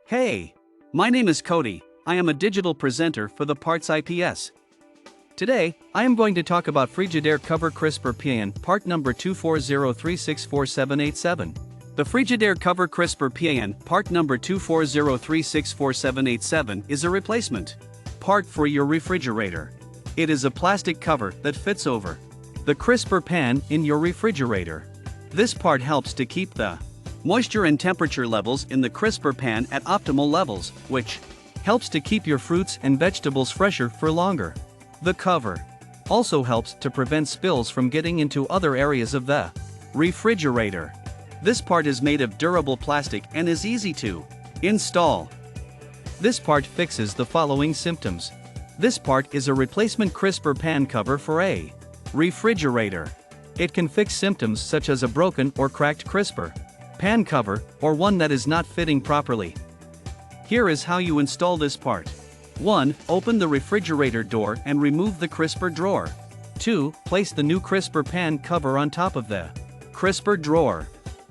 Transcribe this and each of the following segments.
Hey! My name is Cody. I am a digital presenter for the PartsIPS. Today, I am going to talk about Frigidaire COVER-CRISPER PAN part number 240364787. The Frigidaire COVER-CRISPER PAN part number 240364787 is a replacement part for your refrigerator. It is a plastic cover that fits over the crisper pan in your refrigerator. This part helps to keep the moisture and temperature levels in the crisper pan at optimal levels, which helps to keep your fruits and vegetables fresher for longer. The cover also helps to prevent spills from getting into other areas of the refrigerator. This part is made of durable plastic and is easy to install. This part fixes the following symptoms. This part is a replacement crisper pan cover for a refrigerator. It can fix symptoms such as a broken or cracked crisper pan cover, or one that is not fitting properly. Here is how you install this part. 1. Open the refrigerator door and remove the crisper drawer. 2. Place the new crisper pan cover on top of the crisper drawer.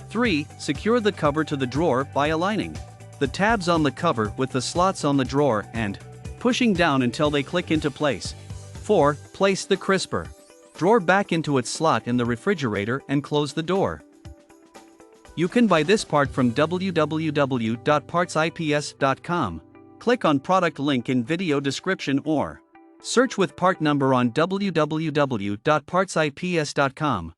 3. Secure the cover to the drawer by aligning the tabs on the cover with the slots on the drawer and pushing down until they click into place. 4. Place the crisper drawer back into its slot in the refrigerator and close the door. You can buy this part from www.partsips.com. Click on product link in video description or search with part number on www.partsips.com.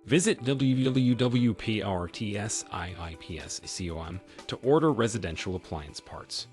Visit www.partsips.com to order residential appliance parts.